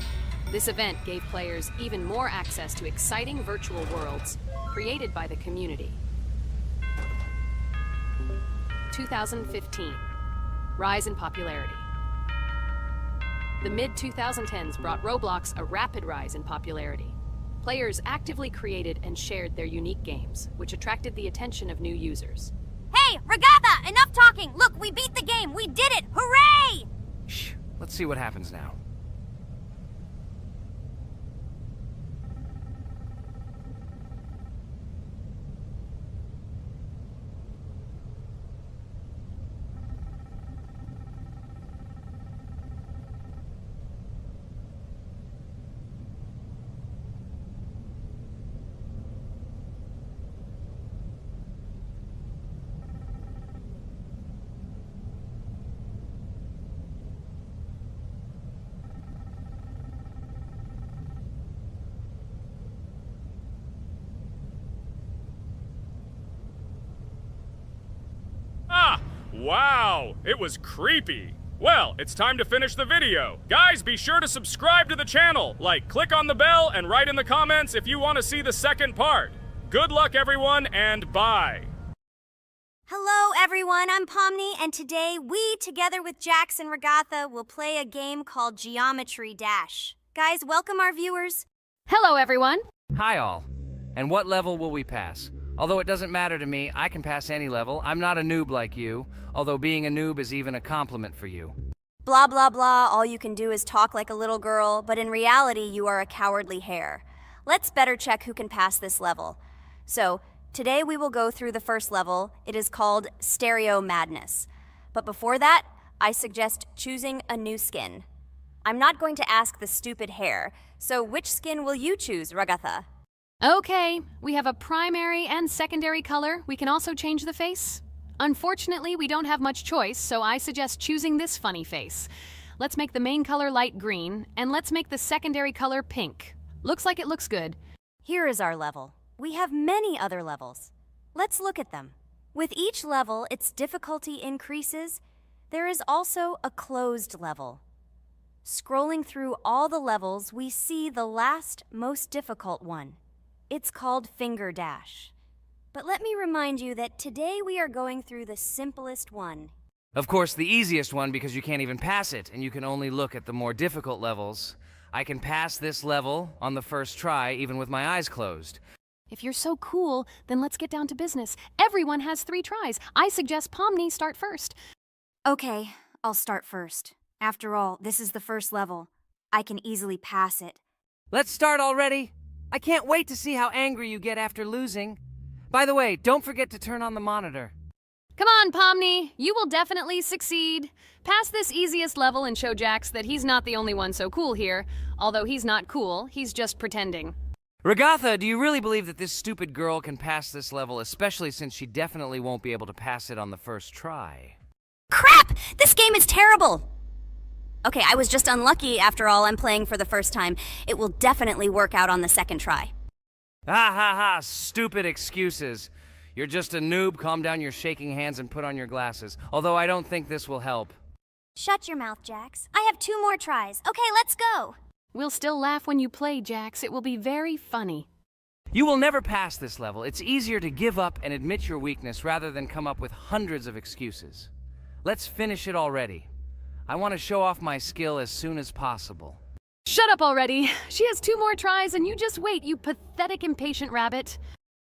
This event gave players even more access to exciting virtual worlds created by the community. 2015, rise in popularity. The mid-2010s brought Roblox a rapid rise in popularity. Players actively created and shared their unique games, which attracted the attention of new users. Hey, Regatha, enough talking! Look, we beat the game! We did it! Hooray! Shh, let's see what happens now. Wow, it was creepy. Well, it's time to finish the video. Guys, be sure to subscribe to the channel. Click on the bell and write in the comments if you want to see the second part. Good luck, everyone, and bye. Hello, everyone. I'm Pomni, and today we, together with Jax and Regatha, will play a game called Geometry Dash. Guys, welcome our viewers. Hello, everyone. Hi all. And what level will we pass? Although it doesn't matter to me, I can pass any level. I'm not a noob like you, although being a noob is even a compliment for you. Blah, blah, blah. All you can do is talk like a little girl, but in reality, you are a cowardly hare. Let's better check who can pass this level. So, today we will go through the first level. It is called Stereo Madness. But before that, I suggest choosing a new skin. I'm not going to ask the stupid hare, so which skin will you choose, Regatha? Okay, we have a primary and secondary color. We can also change the face. Unfortunately, we don't have much choice, so I suggest choosing this funny face. Let's make the main color light green, and let's make the secondary color pink. Looks like it looks good. Here is our level. We have many other levels. Let's look at them. With each level, its difficulty increases. There is also a closed level. Scrolling through all the levels, we see the last, most difficult one. It's called Finger Dash. But let me remind you that today we are going through the simplest one. Of course, the easiest one because you can't even pass it, and you can only look at the more difficult levels. I can pass this level on the first try, even with my eyes closed. If you're so cool, then let's get down to business. Everyone has 3 tries. I suggest Pomni start first. Okay, I'll start first. After all, this is the first level. I can easily pass it. Let's start already. I can't wait to see how angry you get after losing. By the way, don't forget to turn on the monitor. Come on, Pomni. You will definitely succeed. Pass this easiest level and show Jax that he's not the only one so cool here. Although he's not cool, he's just pretending. Ragatha, do you really believe that this stupid girl can pass this level, especially since she definitely won't be able to pass it on the first try? Crap! This game is terrible! Okay, I was just unlucky. After all, I'm playing for the first time. It will definitely work out on the second try. Ha ha ha, stupid excuses. You're just a noob, calm down your shaking hands and put on your glasses. Although I don't think this will help. Shut your mouth, Jax. I have 2 more tries. Okay, let's go! We'll still laugh when you play, Jax. It will be very funny. You will never pass this level. It's easier to give up and admit your weakness rather than come up with hundreds of excuses. Let's finish it already. I want to show off my skill as soon as possible. Shut up already. She has 2 more tries and you just wait, you pathetic impatient rabbit.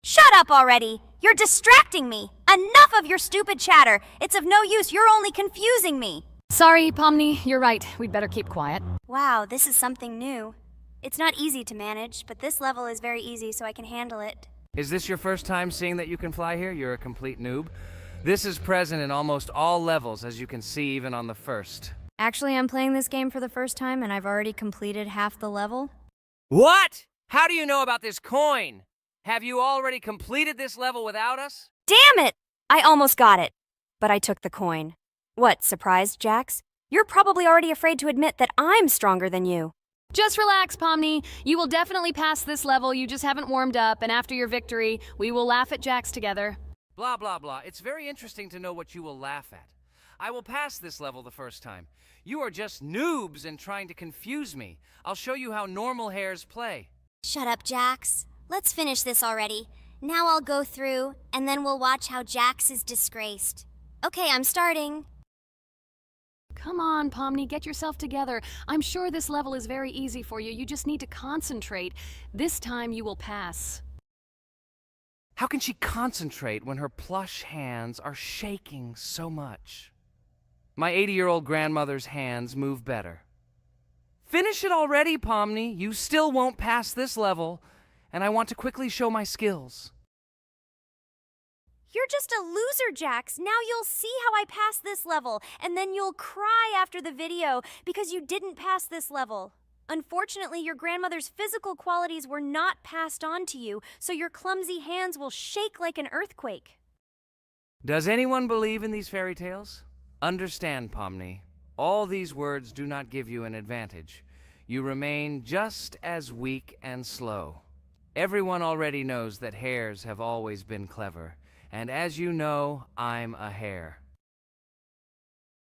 Shut up already! You're distracting me! Enough of your stupid chatter! It's of no use, you're only confusing me! Sorry, Pomni, you're right. We'd better keep quiet. Wow, this is something new. It's not easy to manage, but this level is very easy, so I can handle it. Is this your first time seeing that you can fly here? You're a complete noob. This is present in almost all levels, as you can see even on the first. Actually, I'm playing this game for the first time, and I've already completed half the level. What? How do you know about this coin? Have you already completed this level without us? Damn it! I almost got it, but I took the coin. What, surprised, Jax? You're probably already afraid to admit that I'm stronger than you. Just relax, Pomni. You will definitely pass this level, you just haven't warmed up, and after your victory, we will laugh at Jax together. Blah, blah, blah. It's very interesting to know what you will laugh at. I will pass this level the first time. You are just noobs and trying to confuse me. I'll show you how normal hares play. Shut up, Jax. Let's finish this already. Now I'll go through, and then we'll watch how Jax is disgraced. Okay, I'm starting. Come on, Pomni, get yourself together. I'm sure this level is very easy for you. You just need to concentrate. This time you will pass. How can she concentrate when her plush hands are shaking so much? My 80-year-old grandmother's hands move better. Finish it already, Pomni. You still won't pass this level, and I want to quickly show my skills. You're just a loser, Jax. Now you'll see how I pass this level, and then you'll cry after the video because you didn't pass this level. Unfortunately, your grandmother's physical qualities were not passed on to you, so your clumsy hands will shake like an earthquake. Does anyone believe in these fairy tales? Understand, Pomni. All these words do not give you an advantage. You remain just as weak and slow. Everyone already knows that hares have always been clever. And as you know, I'm a hare.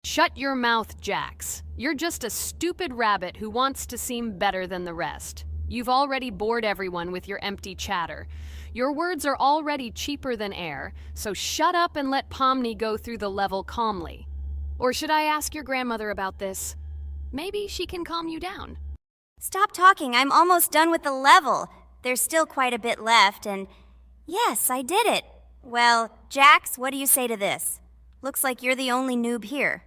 Shut your mouth, Jax. You're just a stupid rabbit who wants to seem better than the rest. You've already bored everyone with your empty chatter. Your words are already cheaper than air, so shut up and let Pomni go through the level calmly. Or should I ask your grandmother about this? Maybe she can calm you down. Stop talking. I'm almost done with the level. There's still quite a bit left, and yes, I did it. Well, Jax, what do you say to this? Looks like you're the only noob here.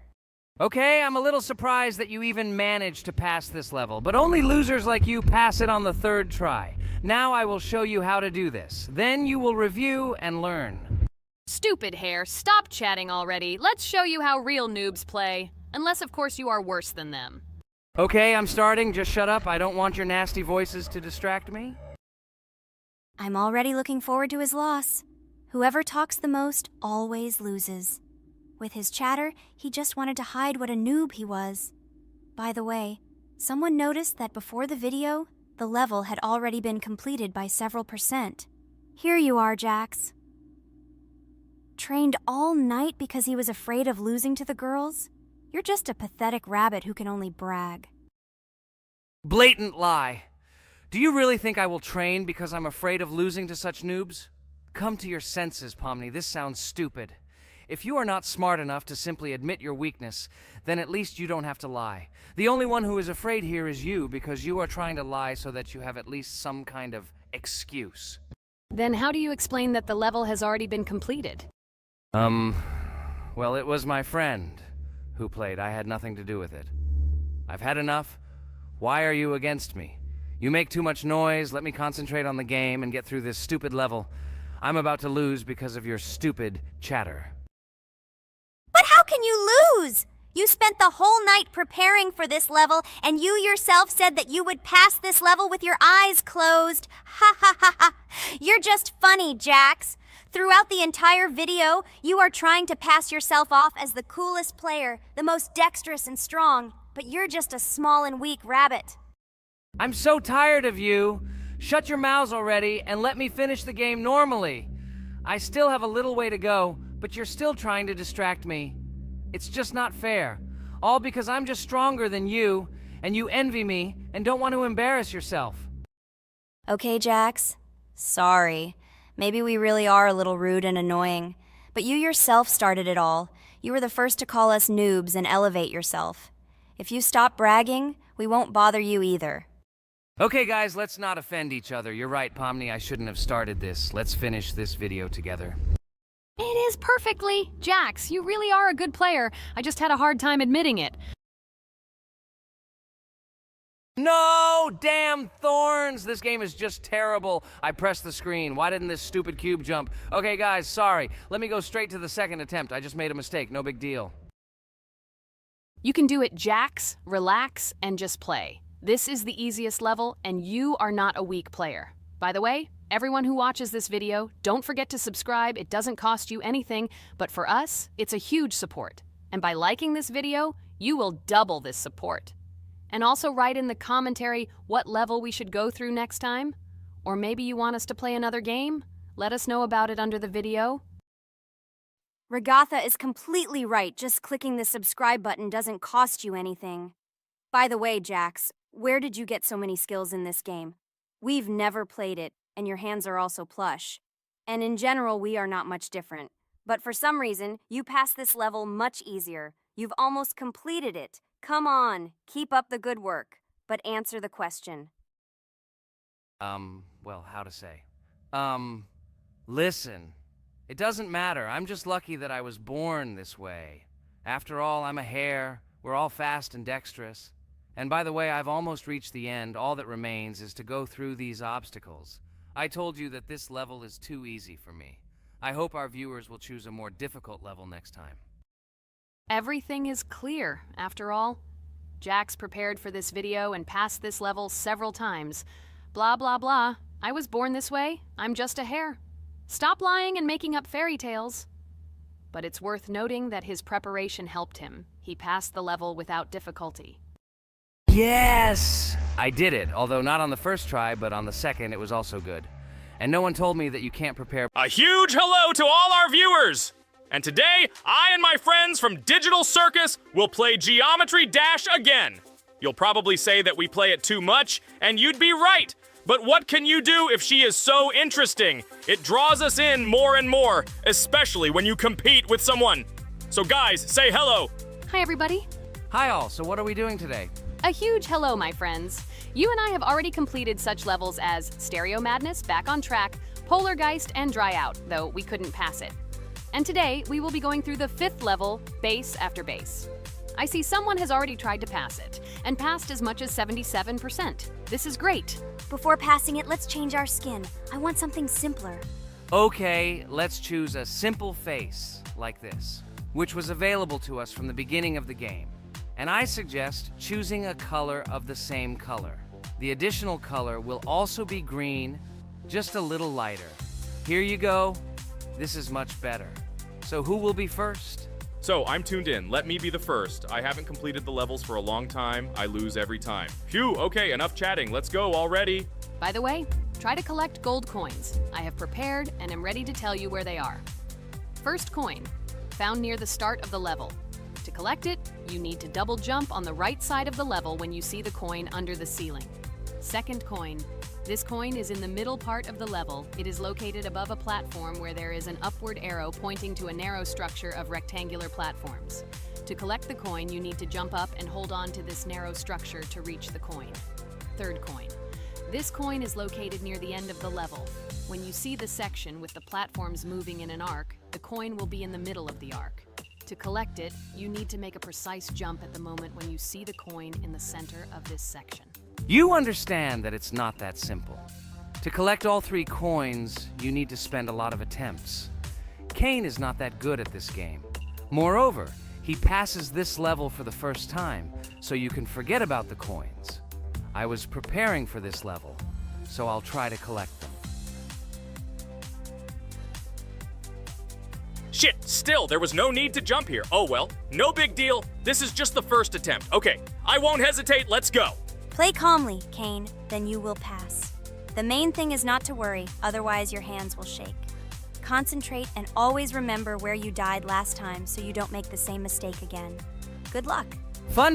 Okay, I'm a little surprised that you even managed to pass this level, but only losers like you pass it on the 3rd try. Now I will show you how to do this. Then you will review and learn. Stupid hare, stop chatting already. Let's show you how real noobs play. Unless, of course, you are worse than them. Okay, I'm starting. Just shut up. I don't want your nasty voices to distract me. I'm already looking forward to his loss. Whoever talks the most always loses. With his chatter, he just wanted to hide what a noob he was. By the way, someone noticed that before the video, the level had already been completed by several %. Here you are, Jax. Trained all night because he was afraid of losing to the girls? You're just a pathetic rabbit who can only brag. Blatant lie. Do you really think I will train because I'm afraid of losing to such noobs? Come to your senses, Pomni. This sounds stupid. If you are not smart enough to simply admit your weakness, then at least you don't have to lie. The only one who is afraid here is you, because you are trying to lie so that you have at least some kind of excuse. Then how do you explain that the level has already been completed? Well, it was my friend who played. I had nothing to do with it. I've had enough. Why are you against me? You make too much noise, let me concentrate on the game and get through this stupid level. I'm about to lose because of your stupid chatter. But how can you lose? You spent the whole night preparing for this level, and you yourself said that you would pass this level with your eyes closed. Ha ha ha ha. You're just funny, Jax. Throughout the entire video, you are trying to pass yourself off as the coolest player, the most dexterous and strong, but you're just a small and weak rabbit. I'm so tired of you. Shut your mouths already and let me finish the game normally. I still have a little way to go, but you're still trying to distract me. It's just not fair. All because I'm just stronger than you, and you envy me and don't want to embarrass yourself. Okay, Jax. Sorry. Maybe we really are a little rude and annoying. But you yourself started it all. You were the first to call us noobs and elevate yourself. If you stop bragging, we won't bother you either. Okay, guys, let's not offend each other. You're right, Pomni, I shouldn't have started this. Let's finish this video together. It is perfectly. Jax, you really are a good player. I just had a hard time admitting it. No! Damn thorns! This game is just terrible. I pressed the screen. Why didn't this stupid cube jump? Okay, guys, sorry. Let me go straight to the second attempt. I just made a mistake. No big deal. You can do it, Jax, relax, and just play. This is the easiest level, and you are not a weak player. By the way, everyone who watches this video, don't forget to subscribe. It doesn't cost you anything, but for us, it's a huge support. And by liking this video, you will double this support. And also write in the commentary what level we should go through next time. Or maybe you want us to play another game? Let us know about it under the video. Regatha is completely right. Just clicking the subscribe button doesn't cost you anything. By the way, Jax, where did you get so many skills in this game? We've never played it, and your hands are also plush. And in general, we are not much different. But for some reason, you passed this level much easier. You've almost completed it. Come on, keep up the good work. But answer the question. Well, how to say? Listen. It doesn't matter. I'm just lucky that I was born this way. After all, I'm a hare. We're all fast and dexterous. And by the way, I've almost reached the end. All that remains is to go through these obstacles. I told you that this level is too easy for me. I hope our viewers will choose a more difficult level next time. Everything is clear, after all. Jax prepared for this video and passed this level several times. Blah, blah, blah. I was born this way. I'm just a hare. Stop lying and making up fairy tales. But it's worth noting that his preparation helped him. He passed the level without difficulty. Yes! I did it, although not on the first try, but on the second it was also good. And no one told me that you can't prepare. A huge hello to all our viewers! And today, I and my friends from Digital Circus will play Geometry Dash again. You'll probably say that we play it too much, and you'd be right. But what can you do if she is so interesting? It draws us in more and more, especially when you compete with someone. So guys, say hello. Hi, everybody. Hi all, so what are we doing today? A huge hello, my friends. You and I have already completed such levels as Stereo Madness, Back on Track, Polargeist, and Dry Out, though we couldn't pass it. And today, we will be going through the 5th level, Base After Base. I see someone has already tried to pass it, and passed as much as 77%. This is great. Before passing it, let's change our skin. I want something simpler. Okay, let's choose a simple face, like this, which was available to us from the beginning of the game. And I suggest choosing a color of the same color. The additional color will also be green, just a little lighter. Here you go. This is much better. So who will be first? So, I'm tuned in. Let me be the first. I haven't completed the levels for a long time. I lose every time. Phew, okay, enough chatting. Let's go already. By the way, try to collect gold coins. I have prepared and am ready to tell you where they are. First coin, found near the start of the level. To collect it, you need to double jump on the right side of the level when you see the coin under the ceiling. Second coin. This coin is in the middle part of the level. It is located above a platform where there is an upward arrow pointing to a narrow structure of rectangular platforms. To collect the coin, you need to jump up and hold on to this narrow structure to reach the coin. Third coin. This coin is located near the end of the level. When you see the section with the platforms moving in an arc, the coin will be in the middle of the arc. To collect it, you need to make a precise jump at the moment when you see the coin in the center of this section. You understand that it's not that simple. To collect all 3 coins, you need to spend a lot of attempts. Kane is not that good at this game. Moreover, he passes this level for the first time, so you can forget about the coins. I was preparing for this level, so I'll try to collect them. Shit, still, there was no need to jump here. Oh well, no big deal. This is just the first attempt. Okay, I won't hesitate, let's go. Play calmly, Kane, then you will pass. The main thing is not to worry, otherwise your hands will shake. Concentrate and always remember where you died last time so you don't make the same mistake again. Good luck. Fun